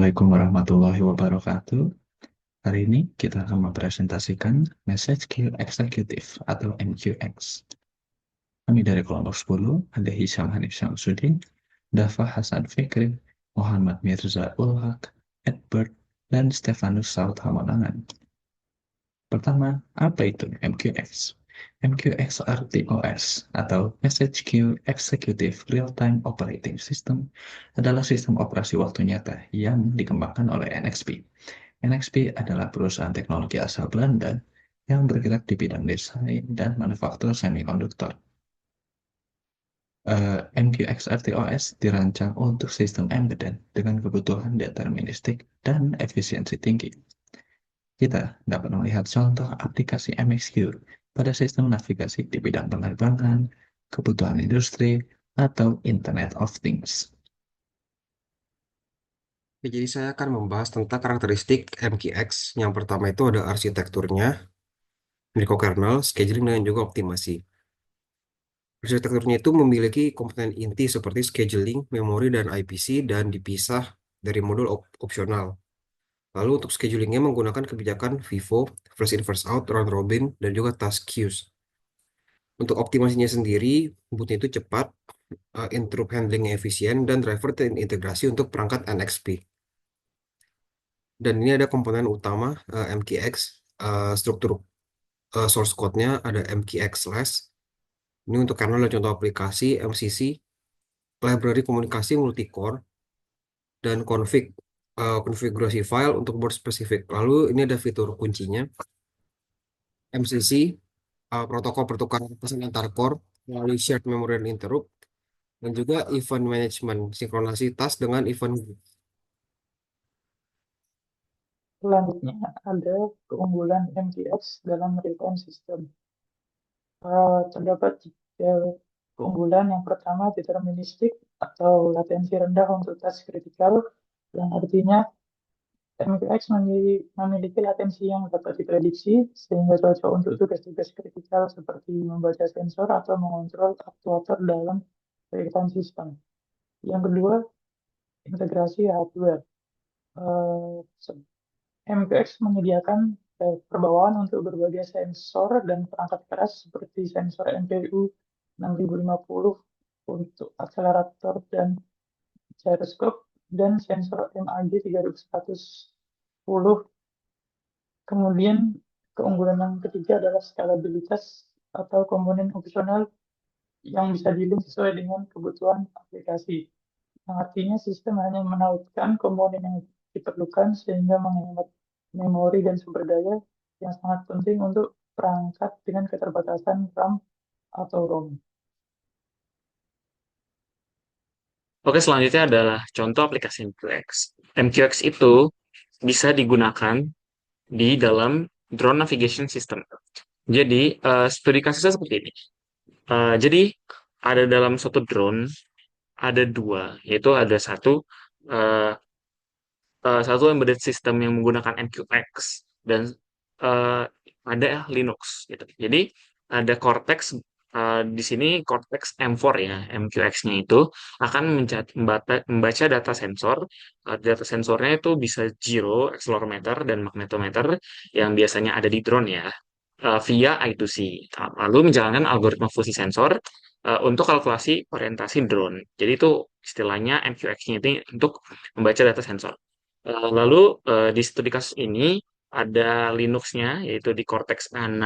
Assalamualaikum warahmatullahi wabarakatuh. Hari ini kita akan mempresentasikan Message Queue Executive atau MQX. Kami dari kelompok 10, ada Hisham Hanif Syamsuddin, Dafa Hasan Fikri, Muhammad Mirza Ulhaq, Edward, dan Stefanus Saud Hamonangan. Pertama, apa itu MQX? MQX RTOS atau Message Queue Executive Real-Time Operating System adalah sistem operasi waktu nyata yang dikembangkan oleh NXP. NXP adalah perusahaan teknologi asal Belanda yang bergerak di bidang desain dan manufaktur semikonduktor. MQX RTOS dirancang untuk sistem embedded dengan kebutuhan deterministik dan efisiensi tinggi. Kita dapat melihat contoh aplikasi MXQ pada sistem navigasi di bidang penerbangan, kebutuhan industri, atau Internet of Things. Oke, jadi saya akan membahas tentang karakteristik MQX. Yang pertama itu ada arsitekturnya, microkernel, scheduling, dan juga optimasi. Arsitekturnya itu memiliki komponen inti seperti scheduling, memori, dan IPC, dan dipisah dari modul opsional. Lalu untuk schedulingnya menggunakan kebijakan FIFO, first in first out, round robin, dan juga task queues. Untuk optimasinya sendiri, bootnya itu cepat, interrupt handlingnya efisien, dan driver terintegrasi untuk perangkat NXP. Dan ini ada komponen utama MKX, struktur source code-nya ada MKX Slash. Ini untuk kernel dan contoh aplikasi, MCC, library komunikasi multicore, dan konfigurasi file untuk board spesifik. Lalu ini ada fitur kuncinya, MCC, protokol pertukaran pesan antar core, melalui shared memory dan interrupt, dan juga event management, sinkronasi task dengan event. Selanjutnya ada keunggulan MTX dalam real-time system. Terdapat tiga keunggulan. Yang pertama, deterministik atau latensi rendah untuk task kritikal, yang artinya MTX memiliki latensi yang dapat diprediksi sehingga cocok untuk tugas-tugas kritikal seperti membaca sensor atau mengontrol aktuator dalam real-time system. Yang kedua, integrasi hardware. Uh, MQX menyediakan perbawaan untuk berbagai sensor dan perangkat keras seperti sensor MPU 6050 untuk akselerator dan gyroscope dan sensor MAG 3110. Kemudian keunggulan yang ketiga adalah skalabilitas atau komponen opsional yang bisa di-link sesuai dengan kebutuhan aplikasi. Yang artinya sistem hanya menautkan komponen yang diperlukan sehingga menghemat memori dan sumber daya yang sangat penting untuk perangkat dengan keterbatasan RAM atau ROM. Oke, selanjutnya adalah contoh aplikasi MQX. MQX itu bisa digunakan di dalam drone navigation system. Jadi, studi kasusnya seperti ini. Jadi, ada dalam suatu drone, ada dua, yaitu ada uh, satu embedded system yang menggunakan MQX dan uh, ada Linux gitu. Jadi ada Cortex, di sini Cortex M4 ya, MQX-nya itu akan membaca data sensor. Data sensornya itu bisa gyro, accelerometer, dan magnetometer yang biasanya ada di drone ya, via I2C. Lalu menjalankan algoritma fusi sensor untuk kalkulasi orientasi drone. Jadi itu istilahnya MQX-nya itu untuk membaca data sensor. Lalu di studi kasus ini ada Linux-nya yaitu di Cortex A9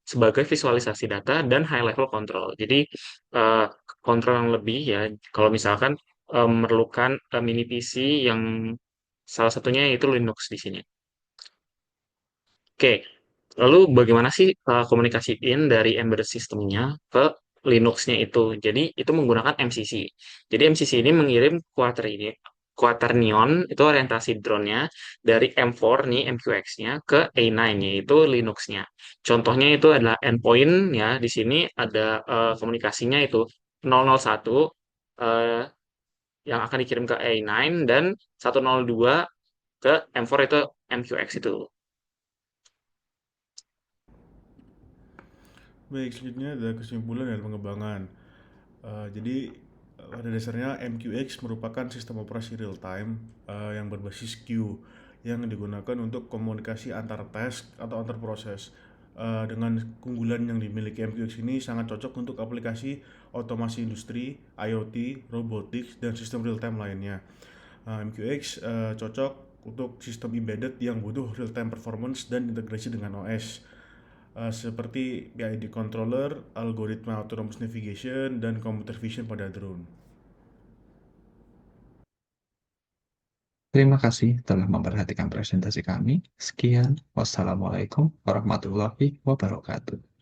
sebagai visualisasi data dan high level control. Jadi eh, kontrol yang lebih ya kalau misalkan memerlukan mini PC yang salah satunya yaitu Linux di sini. Oke, lalu bagaimana sih komunikasiin dari embedded system-nya ke Linux-nya itu? Jadi itu menggunakan MCC. Jadi MCC ini mengirim Quaternion itu orientasi drone-nya dari M4 nih MQX-nya ke A9 yaitu Linux-nya. Contohnya itu adalah endpoint ya. Di sini ada komunikasinya itu 001 eh, yang akan dikirim ke A9 dan 102 ke M4 itu MQX itu. Baik, selanjutnya ada kesimpulan dan pengembangan. Jadi Pada dasarnya MQX merupakan sistem operasi real time yang berbasis queue yang digunakan untuk komunikasi antar task atau antar proses. Dengan keunggulan yang dimiliki MQX ini sangat cocok untuk aplikasi otomasi industri, IoT, robotics, dan sistem real time lainnya. MQX cocok untuk sistem embedded yang butuh real time performance dan integrasi dengan OS. Seperti PID controller, algoritma autonomous navigation, dan computer vision pada drone. Terima kasih telah memperhatikan presentasi kami. Sekian, wassalamualaikum warahmatullahi wabarakatuh.